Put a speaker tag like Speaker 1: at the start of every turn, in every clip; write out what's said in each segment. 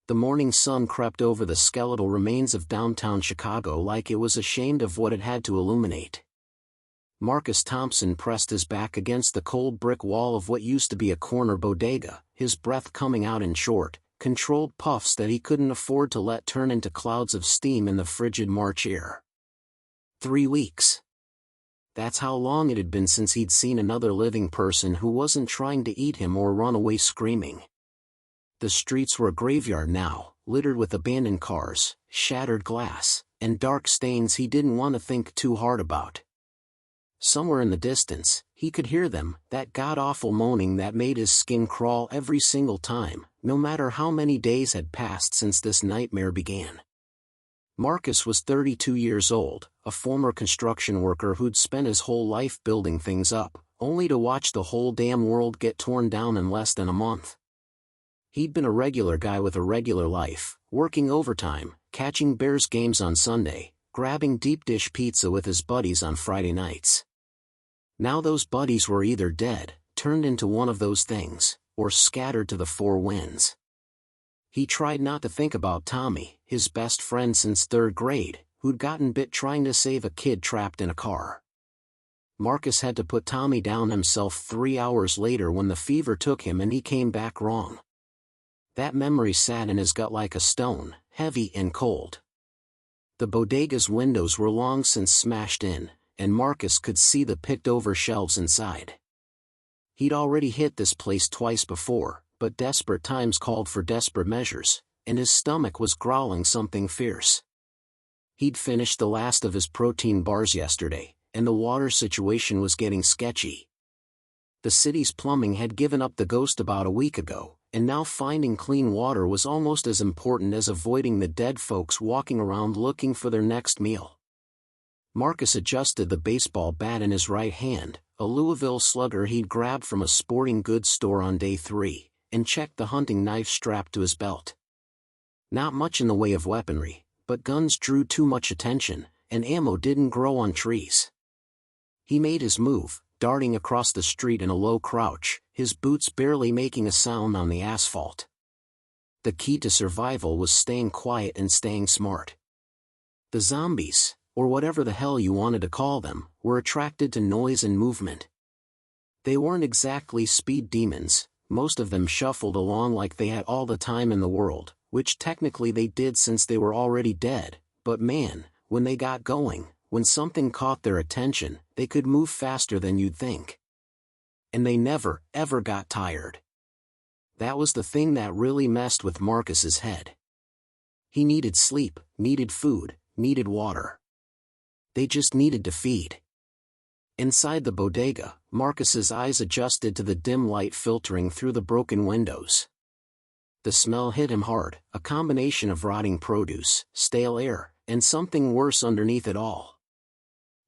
Speaker 1: The morning sun crept over the skeletal remains of downtown Chicago like it was ashamed of what it had to illuminate. Marcus Thompson pressed his back against the cold brick wall of what used to be a corner bodega, his breath coming out in short, controlled puffs that he couldn't afford to let turn into clouds of steam in the frigid March air. 3 weeks. That's how long it had been since he'd seen another living person who wasn't trying to eat him or run away screaming. The streets were a graveyard now, littered with abandoned cars, shattered glass, and dark stains he didn't want to think too hard about. Somewhere in the distance, he could hear them, that god-awful moaning that made his skin crawl every single time, no matter how many days had passed since this nightmare began. Marcus was 32 years old, a former construction worker who'd spent his whole life building things up, only to watch the whole damn world get torn down in less than a month. He'd been a regular guy with a regular life, working overtime, catching Bears games on Sunday, grabbing deep dish pizza with his buddies on Friday nights. Now those buddies were either dead, turned into one of those things, or scattered to the four winds. He tried not to think about Tommy, his best friend since 3rd grade, who'd gotten bit trying to save a kid trapped in a car. Marcus had to put Tommy down himself 3 hours later when the fever took him and he came back wrong. That memory sat in his gut like a stone, heavy and cold. The bodega's windows were long since smashed in, and Marcus could see the picked-over shelves inside. He'd already hit this place twice before, but desperate times called for desperate measures, and his stomach was growling something fierce. He'd finished the last of his protein bars yesterday, and the water situation was getting sketchy. The city's plumbing had given up the ghost about a week ago, and now finding clean water was almost as important as avoiding the dead folks walking around looking for their next meal. Marcus adjusted the baseball bat in his right hand, a Louisville Slugger he'd grabbed from a sporting goods store on day 3, and checked the hunting knife strapped to his belt. Not much in the way of weaponry, but guns drew too much attention, and ammo didn't grow on trees. He made his move, darting across the street in a low crouch, his boots barely making a sound on the asphalt. The key to survival was staying quiet and staying smart. The zombies, or whatever the hell you wanted to call them, were attracted to noise and movement. They weren't exactly speed demons, most of them shuffled along like they had all the time in the world, which technically they did since they were already dead, but man, when they got going, when something caught their attention, they could move faster than you'd think. And they never, ever got tired. That was the thing that really messed with Marcus's head. He needed sleep, needed food, needed water. They just needed to feed. Inside the bodega, Marcus's eyes adjusted to the dim light filtering through the broken windows. The smell hit him hard, a combination of rotting produce, stale air, and something worse underneath it all.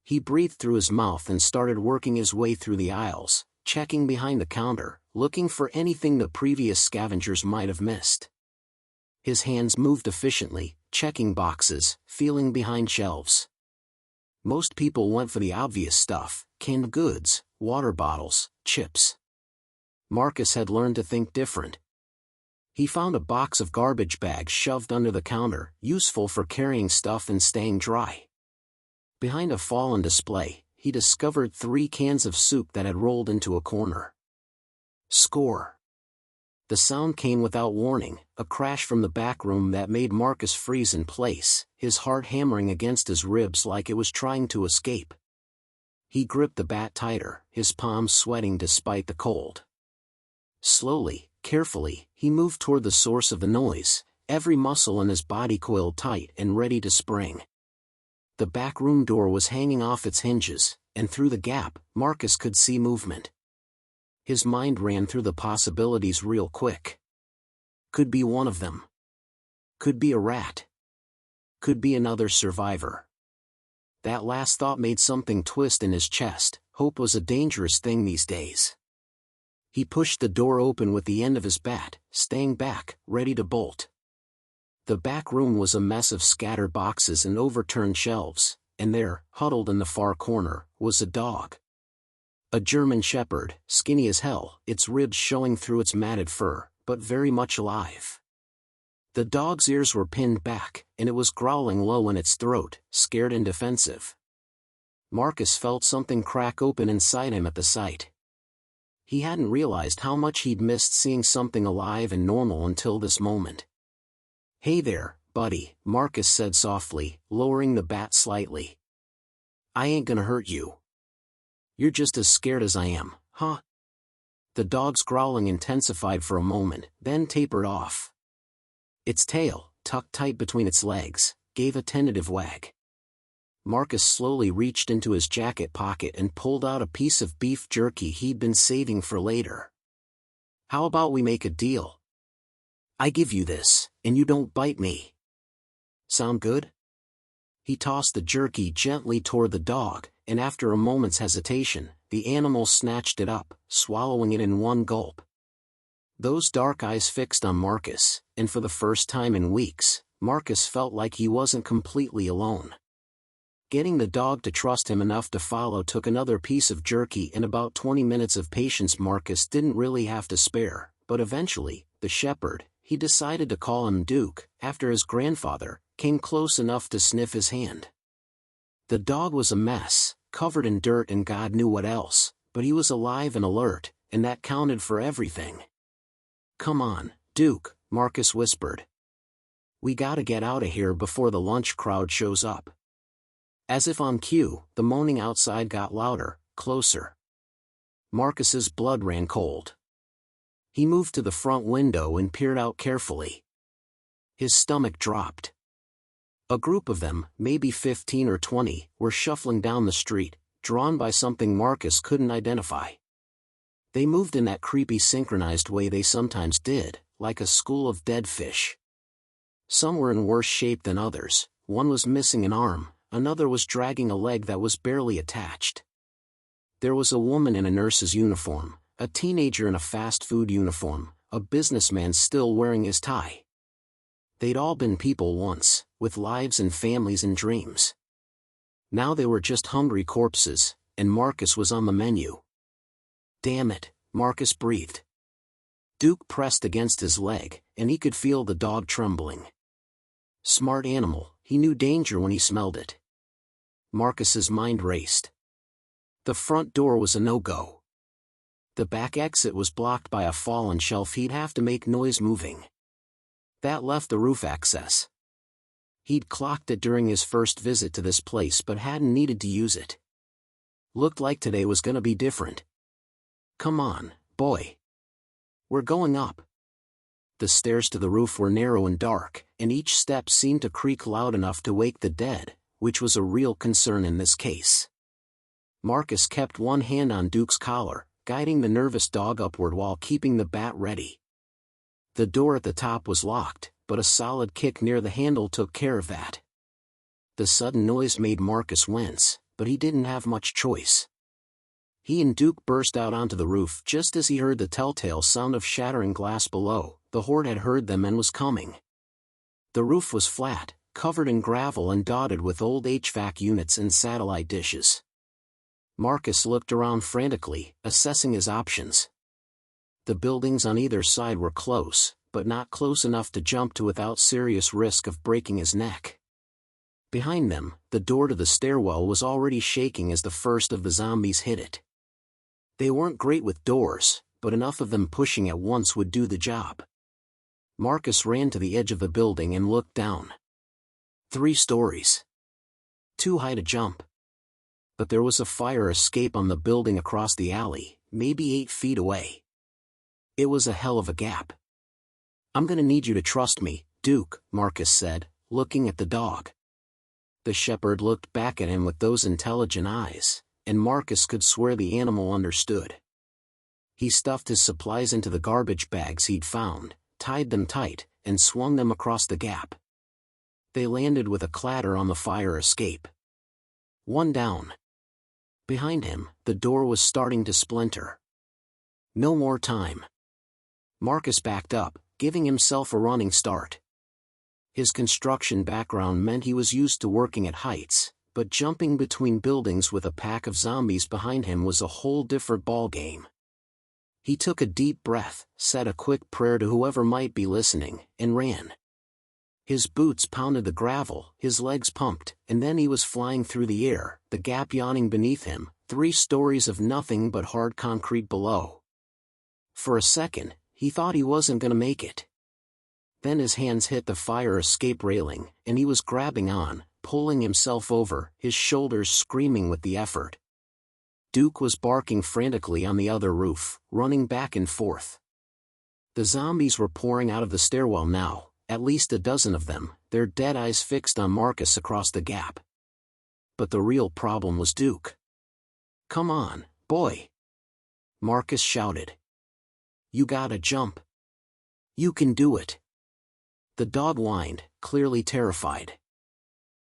Speaker 1: He breathed through his mouth and started working his way through the aisles, checking behind the counter, looking for anything the previous scavengers might have missed. His hands moved efficiently, checking boxes, feeling behind shelves. Most people went for the obvious stuff, canned goods, water bottles, chips. Marcus had learned to think different. He found a box of garbage bags shoved under the counter, useful for carrying stuff and staying dry. Behind a fallen display, he discovered 3 cans of soup that had rolled into a corner. Score! The sound came without warning, a crash from the back room that made Marcus freeze in place, his heart hammering against his ribs like it was trying to escape. He gripped the bat tighter, his palms sweating despite the cold. Slowly, carefully, he moved toward the source of the noise, every muscle in his body coiled tight and ready to spring. The back room door was hanging off its hinges, and through the gap, Marcus could see movement. His mind ran through the possibilities real quick. Could be one of them. Could be a rat. Could be another survivor. That last thought made something twist in his chest. Hope was a dangerous thing these days. He pushed the door open with the end of his bat, staying back, ready to bolt. The back room was a mess of scattered boxes and overturned shelves, and there, huddled in the far corner, was a dog. A German shepherd, skinny as hell, its ribs showing through its matted fur, but very much alive. The dog's ears were pinned back, and it was growling low in its throat, scared and defensive. Marcus felt something crack open inside him at the sight. He hadn't realized how much he'd missed seeing something alive and normal until this moment. "Hey there, buddy," Marcus said softly, lowering the bat slightly. "I ain't gonna hurt you. You're just as scared as I am, huh?" The dog's growling intensified for a moment, then tapered off. Its tail, tucked tight between its legs, gave a tentative wag. Marcus slowly reached into his jacket pocket and pulled out a piece of beef jerky he'd been saving for later. "How about we make a deal? I give you this, and you don't bite me. Sound good?" He tossed the jerky gently toward the dog, and after a moment's hesitation, the animal snatched it up, swallowing it in one gulp. Those dark eyes fixed on Marcus, and for the first time in weeks, Marcus felt like he wasn't completely alone. Getting the dog to trust him enough to follow took another piece of jerky and about 20 minutes of patience Marcus didn't really have to spare, but eventually, the shepherd, he decided to call him Duke, after his grandfather, came close enough to sniff his hand. The dog was a mess, covered in dirt and God knew what else, but he was alive and alert, and that counted for everything. "Come on, Duke," Marcus whispered. "We gotta get out of here before the lunch crowd shows up." As if on cue, the moaning outside got louder, closer. Marcus's blood ran cold. He moved to the front window and peered out carefully. His stomach dropped. A group of them, maybe 15 or 20, were shuffling down the street, drawn by something Marcus couldn't identify. They moved in that creepy synchronized way they sometimes did, like a school of dead fish. Some were in worse shape than others, one was missing an arm, another was dragging a leg that was barely attached. There was a woman in a nurse's uniform, a teenager in a fast food uniform, a businessman still wearing his tie. They'd all been people once, with lives and families and dreams. Now they were just hungry corpses, and Marcus was on the menu. "Damn it," Marcus breathed. Duke pressed against his leg, and he could feel the dog trembling. Smart animal, he knew danger when he smelled it. Marcus's mind raced. The front door was a no-go. The back exit was blocked by a fallen shelf he'd have to make noise moving. That left the roof access. He'd clocked it during his first visit to this place but hadn't needed to use it. Looked like today was gonna be different. "Come on, boy. We're going up." The stairs to the roof were narrow and dark, and each step seemed to creak loud enough to wake the dead, which was a real concern in this case. Marcus kept one hand on Duke's collar, guiding the nervous dog upward while keeping the bat ready. The door at the top was locked, but a solid kick near the handle took care of that. The sudden noise made Marcus wince, but he didn't have much choice. He and Duke burst out onto the roof just as he heard the telltale sound of shattering glass below. The horde had heard them and was coming. The roof was flat, covered in gravel and dotted with old HVAC units and satellite dishes. Marcus looked around frantically, assessing his options. The buildings on either side were close, but not close enough to jump to without serious risk of breaking his neck. Behind them, the door to the stairwell was already shaking as the first of the zombies hit it. They weren't great with doors, but enough of them pushing at once would do the job. Marcus ran to the edge of the building and looked down. 3 stories. Too high to jump. But there was a fire escape on the building across the alley, maybe 8 feet away. It was a hell of a gap. "I'm gonna need you to trust me, Duke," Marcus said, looking at the dog. The shepherd looked back at him with those intelligent eyes, and Marcus could swear the animal understood. He stuffed his supplies into the garbage bags he'd found, tied them tight, and swung them across the gap. They landed with a clatter on the fire escape. One down. Behind him, the door was starting to splinter. No more time. Marcus backed up, giving himself a running start. His construction background meant he was used to working at heights, but jumping between buildings with a pack of zombies behind him was a whole different ballgame. He took a deep breath, said a quick prayer to whoever might be listening, and ran. His boots pounded the gravel, his legs pumped, and then he was flying through the air, the gap yawning beneath him, 3 stories of nothing but hard concrete below. For a second, he thought he wasn't gonna make it. Then his hands hit the fire escape railing, and he was grabbing on, pulling himself over, his shoulders screaming with the effort. Duke was barking frantically on the other roof, running back and forth. The zombies were pouring out of the stairwell now, at least a dozen of them, their dead eyes fixed on Marcus across the gap. But the real problem was Duke. "Come on, boy!" Marcus shouted. "You gotta jump. You can do it." The dog whined, clearly terrified.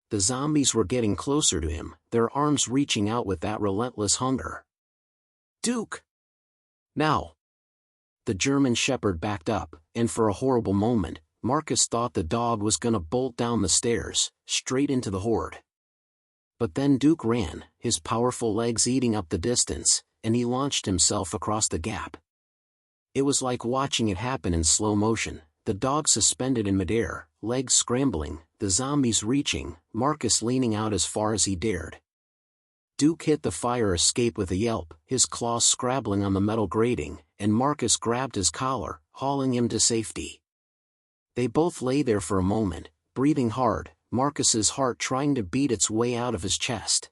Speaker 1: The zombies were getting closer to him, their arms reaching out with that relentless hunger. "Duke! Now!" The German shepherd backed up, and for a horrible moment, Marcus thought the dog was gonna bolt down the stairs, straight into the horde. But then Duke ran, his powerful legs eating up the distance, and he launched himself across the gap. It was like watching it happen in slow motion, the dog suspended in midair, legs scrambling, the zombies reaching, Marcus leaning out as far as he dared. Duke hit the fire escape with a yelp, his claws scrabbling on the metal grating, and Marcus grabbed his collar, hauling him to safety. They both lay there for a moment, breathing hard, Marcus's heart trying to beat its way out of his chest.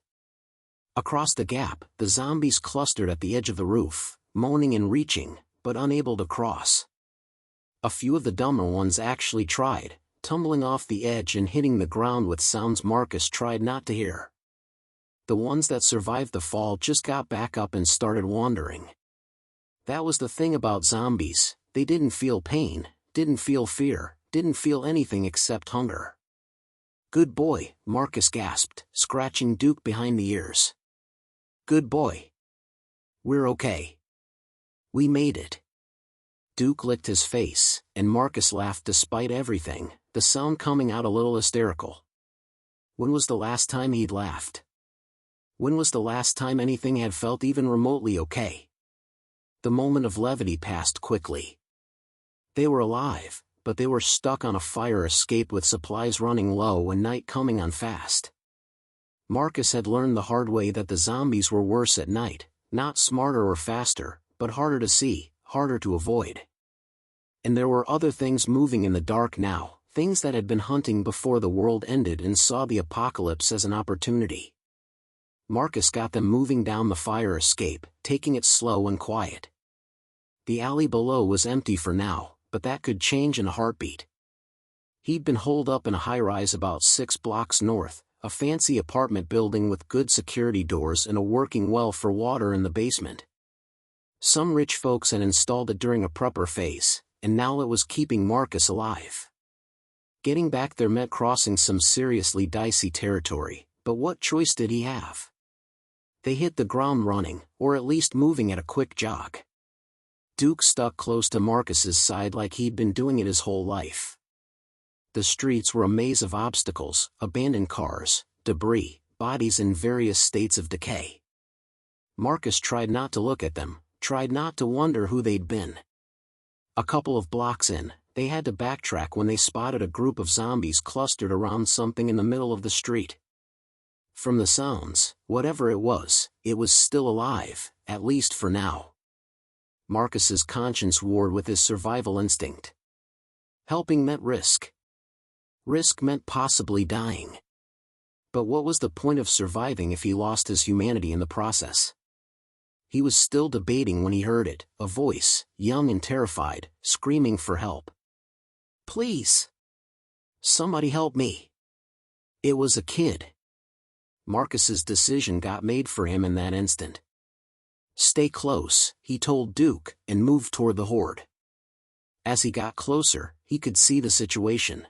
Speaker 1: Across the gap, the zombies clustered at the edge of the roof, moaning and reaching, but unable to cross. A few of the dumber ones actually tried, tumbling off the edge and hitting the ground with sounds Marcus tried not to hear. The ones that survived the fall just got back up and started wandering. That was the thing about zombies, they didn't feel pain, didn't feel fear, didn't feel anything except hunger. "Good boy," Marcus gasped, scratching Duke behind the ears. "Good boy. We're okay. We made it." Duke licked his face, and Marcus laughed despite everything, the sound coming out a little hysterical. When was the last time he'd laughed? When was the last time anything had felt even remotely okay? The moment of levity passed quickly. They were alive, but they were stuck on a fire escape with supplies running low and night coming on fast. Marcus had learned the hard way that the zombies were worse at night, not smarter or faster, but harder to see, harder to avoid. And there were other things moving in the dark now, things that had been hunting before the world ended and saw the apocalypse as an opportunity. Marcus got them moving down the fire escape, taking it slow and quiet. The alley below was empty for now, but that could change in a heartbeat. He'd been holed up in a high-rise about 6 blocks north, a fancy apartment building with good security doors and a working well for water in the basement. Some rich folks had installed it during a prepper phase, and now it was keeping Marcus alive. Getting back there meant crossing some seriously dicey territory, but what choice did he have? They hit the ground running, or at least moving at a quick jog. Duke stuck close to Marcus's side like he'd been doing it his whole life. The streets were a maze of obstacles, abandoned cars, debris, bodies in various states of decay. Marcus tried not to look at them, tried not to wonder who they'd been. A couple of blocks in, they had to backtrack when they spotted a group of zombies clustered around something in the middle of the street. From the sounds, whatever it was still alive, at least for now. Marcus's conscience warred with his survival instinct. Helping meant risk. Risk meant possibly dying. But what was the point of surviving if he lost his humanity in the process? He was still debating when he heard it, a voice, young and terrified, screaming for help. "Please! Somebody help me!" It was a kid. Marcus's decision got made for him in that instant. "Stay close," he told Duke, and moved toward the horde. As he got closer, he could see the situation.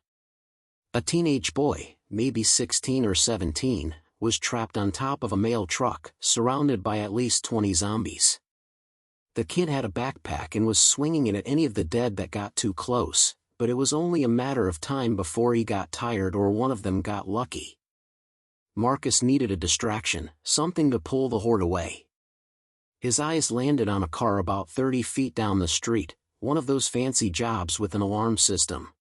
Speaker 1: A teenage boy, maybe 16 or 17, was trapped on top of a mail truck, surrounded by at least 20 zombies. The kid had a backpack and was swinging it at any of the dead that got too close, but it was only a matter of time before he got tired or one of them got lucky. Marcus needed a distraction, something to pull the horde away. His eyes landed on a car about 30 feet down the street, one of those fancy jobs with an alarm system.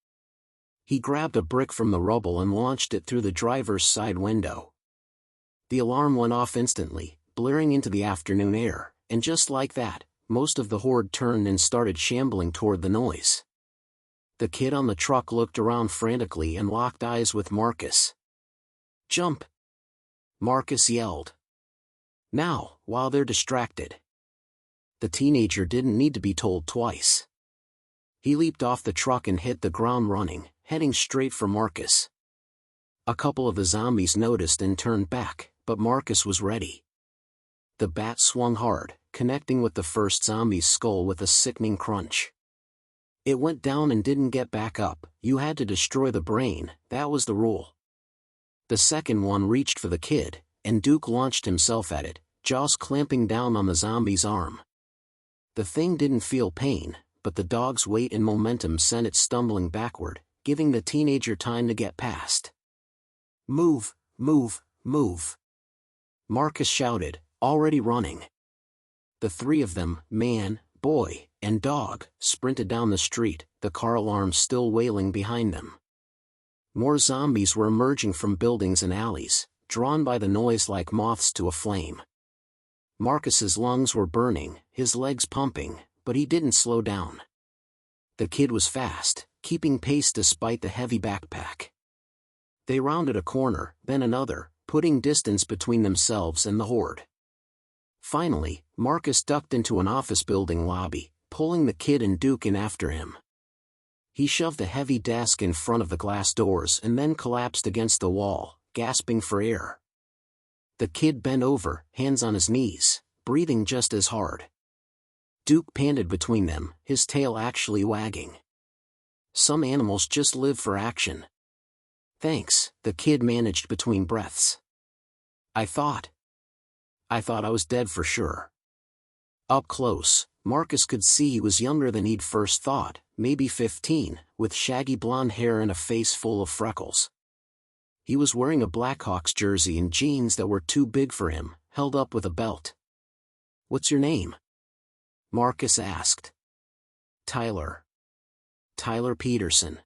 Speaker 1: He grabbed a brick from the rubble and launched it through the driver's side window. The alarm went off instantly, blaring into the afternoon air, and just like that, most of the horde turned and started shambling toward the noise. The kid on the truck looked around frantically and locked eyes with Marcus. "Jump!" Marcus yelled. "Now, while they're distracted." The teenager didn't need to be told twice. He leaped off the truck and hit the ground running, heading straight for Marcus. A couple of the zombies noticed and turned back, but Marcus was ready. The bat swung hard, connecting with the first zombie's skull with a sickening crunch. It went down and didn't get back up. You had to destroy the brain, that was the rule. The second one reached for the kid, and Duke launched himself at it, jaws clamping down on the zombie's arm. The thing didn't feel pain, but the dog's weight and momentum sent it stumbling backward, giving the teenager time to get past. "Move, move, move!" Marcus shouted, already running. The three of them, man, boy, and dog, sprinted down the street, the car alarm still wailing behind them. More zombies were emerging from buildings and alleys, drawn by the noise like moths to a flame. Marcus's lungs were burning, his legs pumping, but he didn't slow down. The kid was fast, keeping pace despite the heavy backpack. They rounded a corner, then another, putting distance between themselves and the horde. Finally, Marcus ducked into an office building lobby, pulling the kid and Duke in after him. He shoved a heavy desk in front of the glass doors and then collapsed against the wall, gasping for air. The kid bent over, hands on his knees, breathing just as hard. Duke panted between them, his tail actually wagging. Some animals just live for action. "Thanks," the kid managed between breaths. I thought I was dead for sure." Up close, Marcus could see he was younger than he'd first thought, maybe 15, with shaggy blonde hair and a face full of freckles. He was wearing a Blackhawks jersey and jeans that were too big for him, held up with a belt. "What's your name?" Marcus asked. "Tyler. Tyler Peterson."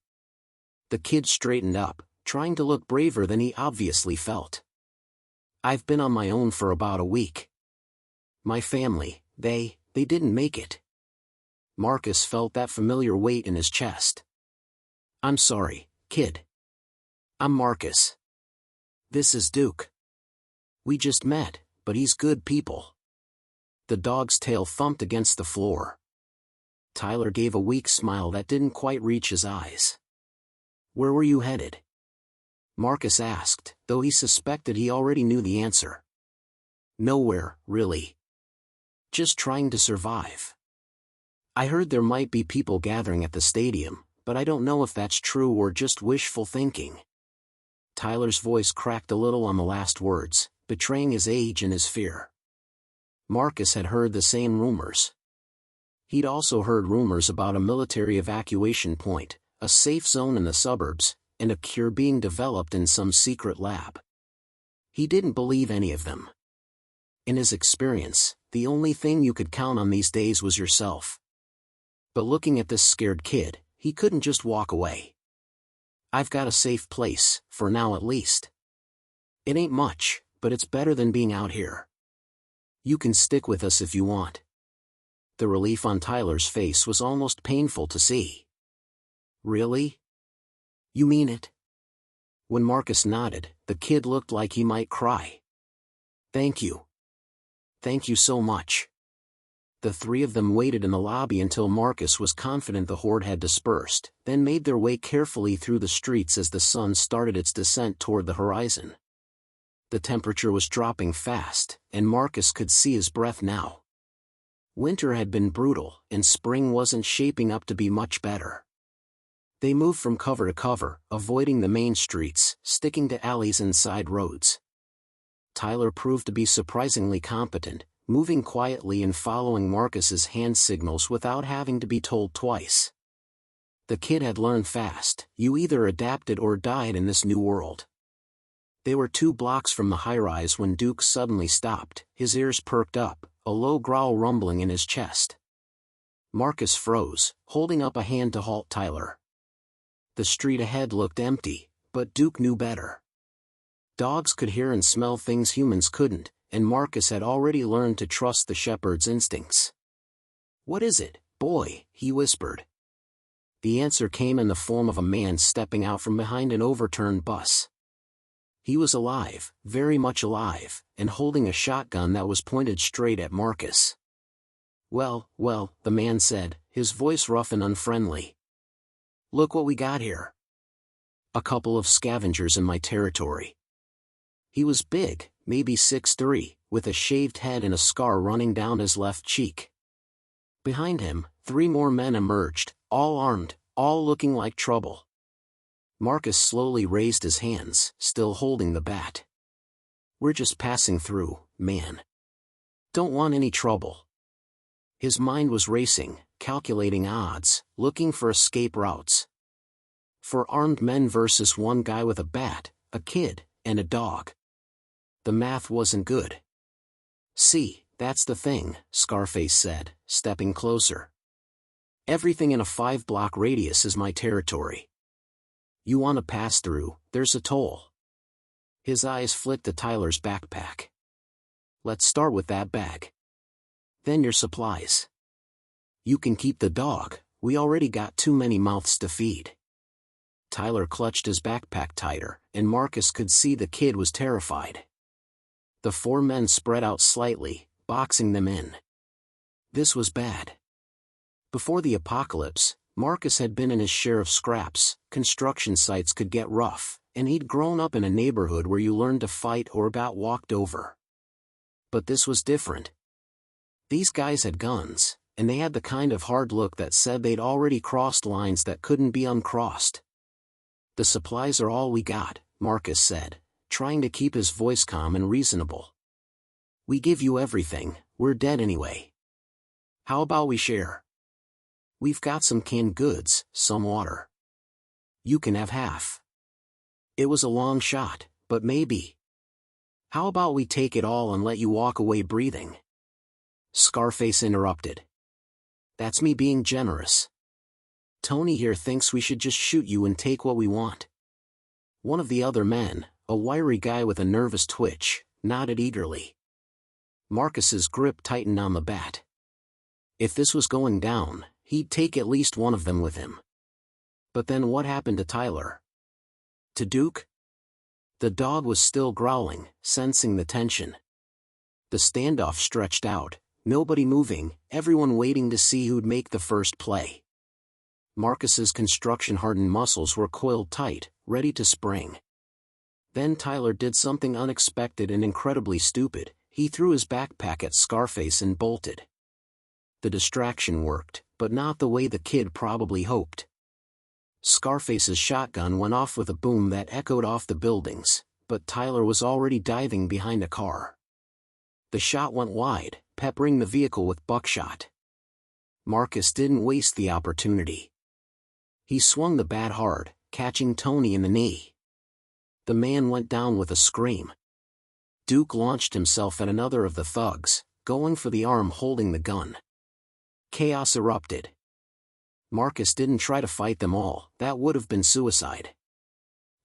Speaker 1: The kid straightened up, trying to look braver than he obviously felt. "I've been on my own for about a week. My family, they didn't make it." Marcus felt that familiar weight in his chest. "I'm sorry, kid. I'm Marcus. This is Duke. We just met, but he's good people." The dog's tail thumped against the floor. Tyler gave a weak smile that didn't quite reach his eyes. "Where were you headed?" Marcus asked, though he suspected he already knew the answer. "Nowhere, really. Just trying to survive. I heard there might be people gathering at the stadium, but I don't know if that's true or just wishful thinking." Tyler's voice cracked a little on the last words, betraying his age and his fear. Marcus had heard the same rumors. He'd also heard rumors about a military evacuation point, a safe zone in the suburbs, and a cure being developed in some secret lab. He didn't believe any of them. In his experience, the only thing you could count on these days was yourself. But looking at this scared kid, he couldn't just walk away. "I've got a safe place, for now at least. It ain't much, but it's better than being out here. You can stick with us if you want." The relief on Tyler's face was almost painful to see. "Really? You mean it?" When Marcus nodded, the kid looked like he might cry. "Thank you. Thank you so much." The three of them waited in the lobby until Marcus was confident the horde had dispersed, then made their way carefully through the streets as the sun started its descent toward the horizon. The temperature was dropping fast, and Marcus could see his breath now. Winter had been brutal, and spring wasn't shaping up to be much better. They moved from cover to cover, avoiding the main streets, sticking to alleys and side roads. Tyler proved to be surprisingly competent, moving quietly and following Marcus's hand signals without having to be told twice. The kid had learned fast, you either adapted or died in this new world. They were 2 blocks from the high-rise when Duke suddenly stopped, his ears perked up, a low growl rumbling in his chest. Marcus froze, holding up a hand to halt Tyler. The street ahead looked empty, but Duke knew better. Dogs could hear and smell things humans couldn't, and Marcus had already learned to trust the shepherd's instincts. "What is it, boy?" he whispered. The answer came in the form of a man stepping out from behind an overturned bus. He was alive, very much alive, and holding a shotgun that was pointed straight at Marcus. Well, the man said, his voice rough and unfriendly. "Look what we got here. A couple of scavengers in my territory." He was big, maybe 6'3", with a shaved head and a scar running down his left cheek. Behind him, 3 more men emerged, all armed, all looking like trouble. Marcus slowly raised his hands, still holding the bat. "We're just passing through, man. Don't want any trouble." His mind was racing, calculating odds, looking for escape routes. 4 armed men versus 1 guy with a bat, a kid, and a dog. The math wasn't good. "See, that's the thing," Scarface said, stepping closer. "Everything in a 5-block radius is my territory. You want to pass through, there's a toll." His eyes flicked to Tyler's backpack. "Let's start with that bag. Then your supplies. You can keep the dog, we already got too many mouths to feed." Tyler clutched his backpack tighter, and Marcus could see the kid was terrified. The 4 men spread out slightly, boxing them in. This was bad. Before the apocalypse, Marcus had been in his share of scraps. Construction sites could get rough, and he'd grown up in a neighborhood where you learned to fight or got walked over. But this was different. These guys had guns, and they had the kind of hard look that said they'd already crossed lines that couldn't be uncrossed. "The supplies are all we got," Marcus said, trying to keep his voice calm and reasonable. "We give you everything, we're dead anyway. How about we share? We've got some canned goods, some water. You can have half." It was a long shot, but maybe. "How about we take it all and let you walk away breathing?" Scarface interrupted. "That's me being generous. Tony here thinks we should just shoot you and take what we want." One of the other men, a wiry guy with a nervous twitch, nodded eagerly. Marcus's grip tightened on the bat. If this was going down, he'd take at least one of them with him. But then what happened to Tyler? To Duke? The dog was still growling, sensing the tension. The standoff stretched out, nobody moving, everyone waiting to see who'd make the first play. Marcus's construction-hardened muscles were coiled tight, ready to spring. Then Tyler did something unexpected and incredibly stupid. He threw his backpack at Scarface and bolted. The distraction worked, but not the way the kid probably hoped. Scarface's shotgun went off with a boom that echoed off the buildings, but Tyler was already diving behind a car. The shot went wide, peppering the vehicle with buckshot. Marcus didn't waste the opportunity. He swung the bat hard, catching Tony in the knee. The man went down with a scream. Duke launched himself at another of the thugs, going for the arm holding the gun. Chaos erupted. Marcus didn't try to fight them all, that would have been suicide.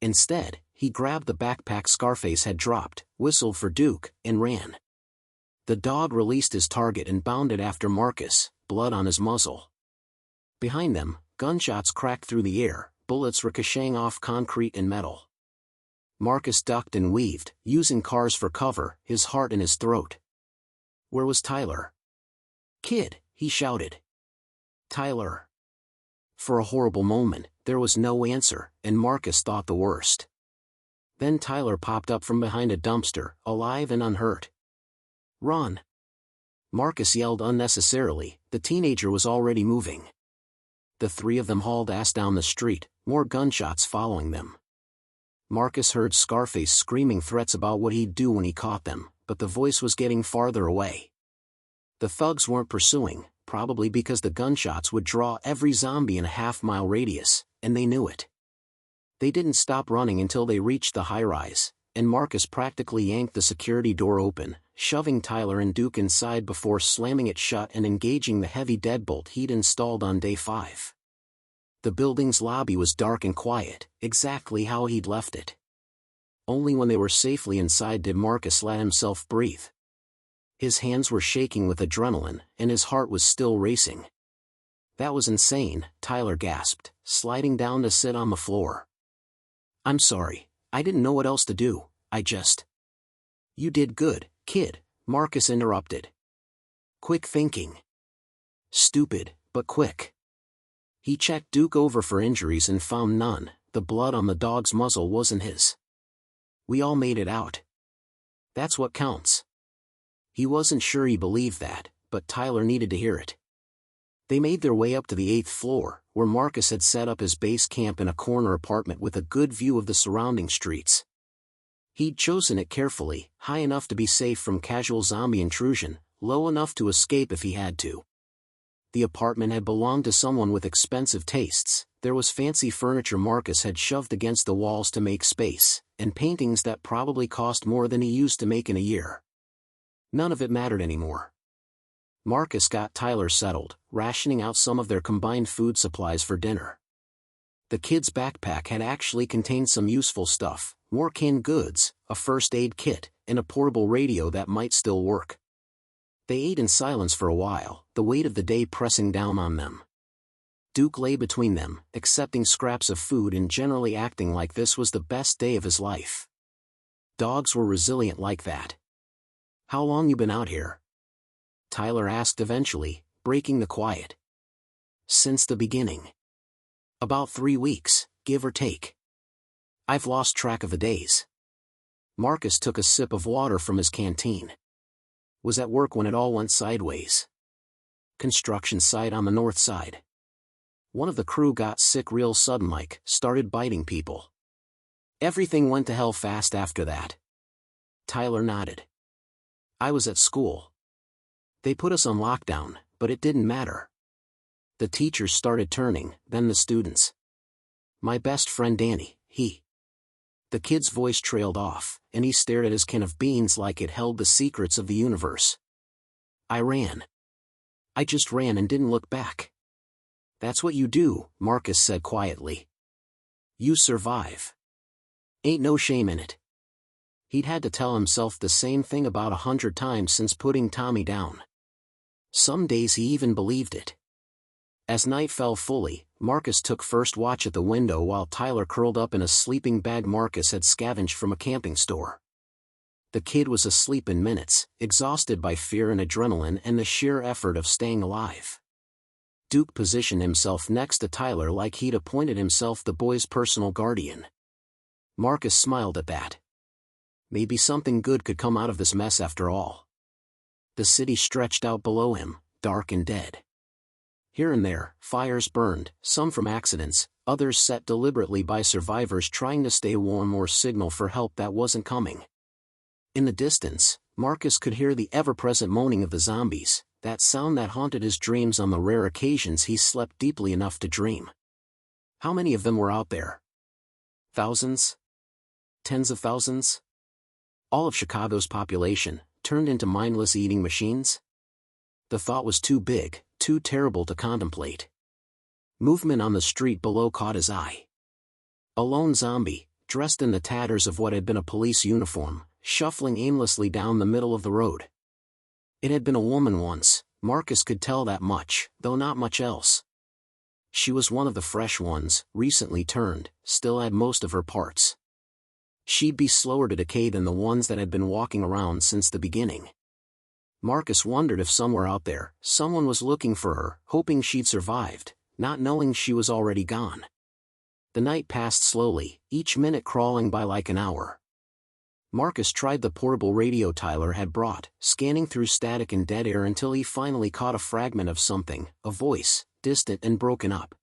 Speaker 1: Instead, he grabbed the backpack Scarface had dropped, whistled for Duke, and ran. The dog released his target and bounded after Marcus, blood on his muzzle. Behind them, gunshots cracked through the air, bullets ricocheting off concrete and metal. Marcus ducked and weaved, using cars for cover, his heart in his throat. Where was Tyler? "Kid," he shouted. "Tyler." For a horrible moment, there was no answer, and Marcus thought the worst. Then Tyler popped up from behind a dumpster, alive and unhurt. "Run!" Marcus yelled unnecessarily, the teenager was already moving. The 3 of them hauled ass down the street, more gunshots following them. Marcus heard Scarface screaming threats about what he'd do when he caught them, but the voice was getting farther away. The thugs weren't pursuing, probably because the gunshots would draw every zombie in a half-mile radius, and they knew it. They didn't stop running until they reached the high-rise, and Marcus practically yanked the security door open, shoving Tyler and Duke inside before slamming it shut and engaging the heavy deadbolt he'd installed on day 5. The building's lobby was dark and quiet, exactly how he'd left it. Only when they were safely inside did Marcus let himself breathe. His hands were shaking with adrenaline, and his heart was still racing. "That was insane," Tyler gasped, sliding down to sit on the floor. "I'm sorry, I didn't know what else to do, I just—" "You did good, kid," Marcus interrupted. "Quick thinking. Stupid, but quick." He checked Duke over for injuries and found none. The blood on the dog's muzzle wasn't his. "We all made it out. That's what counts." He wasn't sure he believed that, but Tyler needed to hear it. They made their way up to the 8th floor, where Marcus had set up his base camp in a corner apartment with a good view of the surrounding streets. He'd chosen it carefully, high enough to be safe from casual zombie intrusion, low enough to escape if he had to. The apartment had belonged to someone with expensive tastes. There was fancy furniture Marcus had shoved against the walls to make space, and paintings that probably cost more than he used to make in a year. None of it mattered anymore. Marcus got Tyler settled, rationing out some of their combined food supplies for dinner. The kid's backpack had actually contained some useful stuff, more canned goods, a first aid kit, and a portable radio that might still work. They ate in silence for a while, the weight of the day pressing down on them. Duke lay between them, accepting scraps of food and generally acting like this was the best day of his life. Dogs were resilient like that. "How long you been out here?" Tyler asked eventually, breaking the quiet. "Since the beginning. About 3 weeks, give or take. I've lost track of the days." Marcus took a sip of water from his canteen. "Was at work when it all went sideways. Construction site on the north side. One of the crew got sick real sudden, like, started biting people. Everything went to hell fast after that." Tyler nodded. "I was at school. They put us on lockdown, but it didn't matter. The teachers started turning, then the students. My best friend Danny, he—" The kid's voice trailed off, and he stared at his can of beans like it held the secrets of the universe. "I ran. I just ran and didn't look back." "That's what you do," Marcus said quietly. "You survive. Ain't no shame in it." He'd had to tell himself the same thing about 100 times since putting Tommy down. Some days he even believed it. As night fell fully, Marcus took first watch at the window while Tyler curled up in a sleeping bag Marcus had scavenged from a camping store. The kid was asleep in minutes, exhausted by fear and adrenaline and the sheer effort of staying alive. Duke positioned himself next to Tyler like he'd appointed himself the boy's personal guardian. Marcus smiled at that. Maybe something good could come out of this mess after all. The city stretched out below him, dark and dead. Here and there, fires burned, some from accidents, others set deliberately by survivors trying to stay warm or signal for help that wasn't coming. In the distance, Marcus could hear the ever-present moaning of the zombies, that sound that haunted his dreams on the rare occasions he slept deeply enough to dream. How many of them were out there? Thousands? Tens of thousands? All of Chicago's population, turned into mindless eating machines? The thought was too big, too terrible to contemplate. Movement on the street below caught his eye. A lone zombie, dressed in the tatters of what had been a police uniform, shuffling aimlessly down the middle of the road. It had been a woman once, Marcus could tell that much, though not much else. She was one of the fresh ones, recently turned, still had most of her parts. She'd be slower to decay than the ones that had been walking around since the beginning. Marcus wondered if somewhere out there, someone was looking for her, hoping she'd survived, not knowing she was already gone. The night passed slowly, each minute crawling by like an hour. Marcus tried the portable radio Tyler had brought, scanning through static and dead air until he finally caught a fragment of something, a voice, distant and broken up.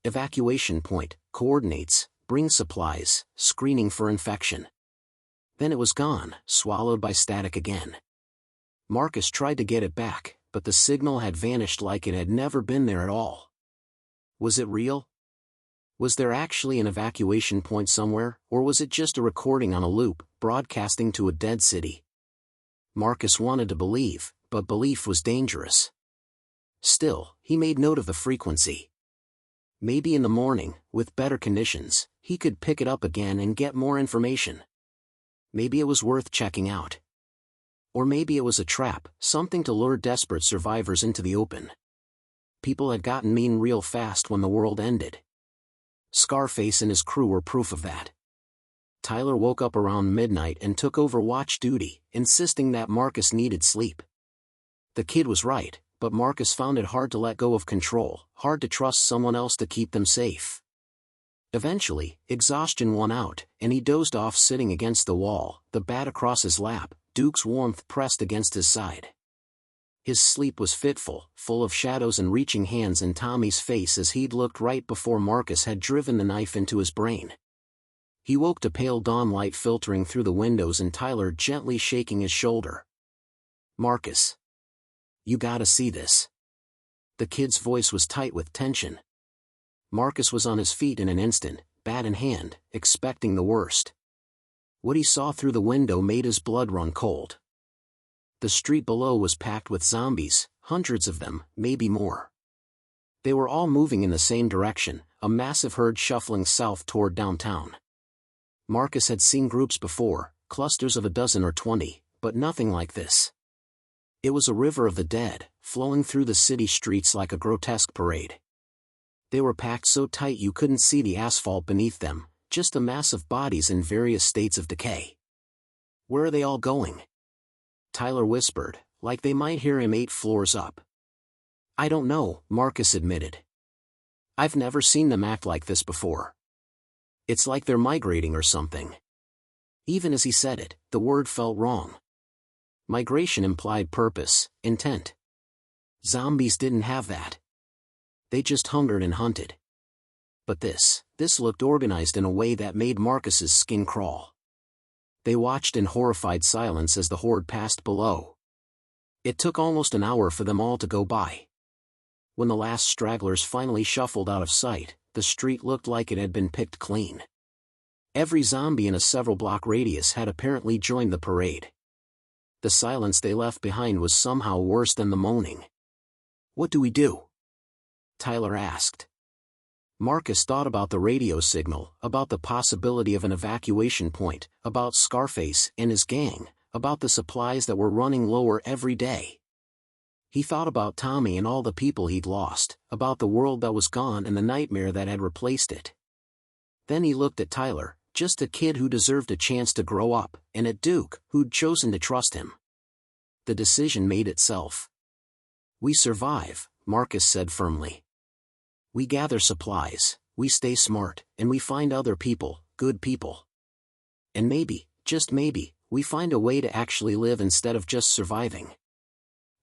Speaker 1: "Evacuation point, coordinates, bring supplies, screening for infection." Then it was gone, swallowed by static again. Marcus tried to get it back, but the signal had vanished like it had never been there at all. Was it real? Was there actually an evacuation point somewhere, or was it just a recording on a loop, broadcasting to a dead city? Marcus wanted to believe, but belief was dangerous. Still, he made note of the frequency. Maybe in the morning, with better conditions, he could pick it up again and get more information. Maybe it was worth checking out. Or maybe it was a trap, something to lure desperate survivors into the open. People had gotten mean real fast when the world ended. Scarface and his crew were proof of that. Tyler woke up around midnight and took over watch duty, insisting that Marcus needed sleep. The kid was right, but Marcus found it hard to let go of control, hard to trust someone else to keep them safe. Eventually, exhaustion won out, and he dozed off sitting against the wall, the bat across his lap, Duke's warmth pressed against his side. His sleep was fitful, full of shadows and reaching hands in Tommy's face as he'd looked right before Marcus had driven the knife into his brain. He woke to pale dawn light filtering through the windows and Tyler gently shaking his shoulder. "Marcus. You gotta see this." The kid's voice was tight with tension. Marcus was on his feet in an instant, bat in hand, expecting the worst. What he saw through the window made his blood run cold. The street below was packed with zombies, hundreds of them, maybe more. They were all moving in the same direction, a massive herd shuffling south toward downtown. Marcus had seen groups before, clusters of a dozen or 20, but nothing like this. It was a river of the dead, flowing through the city streets like a grotesque parade. They were packed so tight you couldn't see the asphalt beneath them, just a mass of bodies in various states of decay. "Where are they all going?" Tyler whispered, like they might hear him 8 floors up. "I don't know," Marcus admitted. "I've never seen them act like this before. It's like they're migrating or something." Even as he said it, the word felt wrong. Migration implied purpose, intent. Zombies didn't have that. They just hungered and hunted. But this looked organized in a way that made Marcus's skin crawl. They watched in horrified silence as the horde passed below. It took almost an hour for them all to go by. When the last stragglers finally shuffled out of sight, the street looked like it had been picked clean. Every zombie in a several-block radius had apparently joined the parade. The silence they left behind was somehow worse than the moaning. "What do we do?" Tyler asked. Marcus thought about the radio signal, about the possibility of an evacuation point, about Scarface and his gang, about the supplies that were running lower every day. He thought about Tommy and all the people he'd lost, about the world that was gone and the nightmare that had replaced it. Then he looked at Tyler, just a kid who deserved a chance to grow up, and at Duke, who'd chosen to trust him. The decision made itself. "We survive," Marcus said firmly. "We gather supplies, we stay smart, and we find other people, good people. And maybe, just maybe, we find a way to actually live instead of just surviving."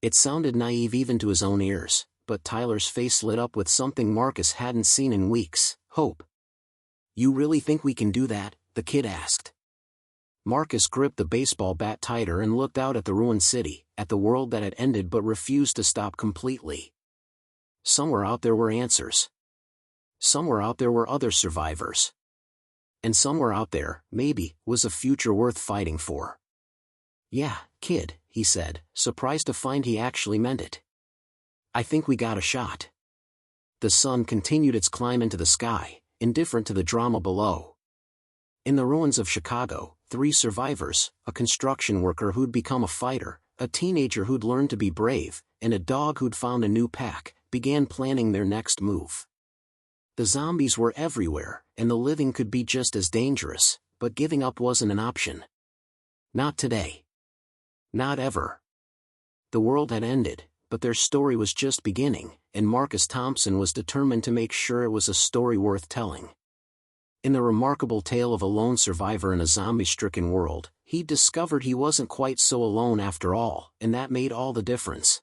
Speaker 1: It sounded naive even to his own ears, but Tyler's face lit up with something Marcus hadn't seen in weeks: hope. "You really think we can do that?" the kid asked. Marcus gripped the baseball bat tighter and looked out at the ruined city, at the world that had ended but refused to stop completely. Somewhere out there were answers. Somewhere out there were other survivors. And somewhere out there, maybe, was a future worth fighting for. "Yeah, kid," he said, surprised to find he actually meant it. "I think we got a shot." The sun continued its climb into the sky, indifferent to the drama below. In the ruins of Chicago, 3 survivors, a construction worker who'd become a fighter, a teenager who'd learned to be brave, and a dog who'd found a new pack, began planning their next move. The zombies were everywhere, and the living could be just as dangerous, but giving up wasn't an option. Not today. Not ever. The world had ended, but their story was just beginning, and Marcus Thompson was determined to make sure it was a story worth telling. In the remarkable tale of a lone survivor in a zombie-stricken world, he discovered he wasn't quite so alone after all, and that made all the difference.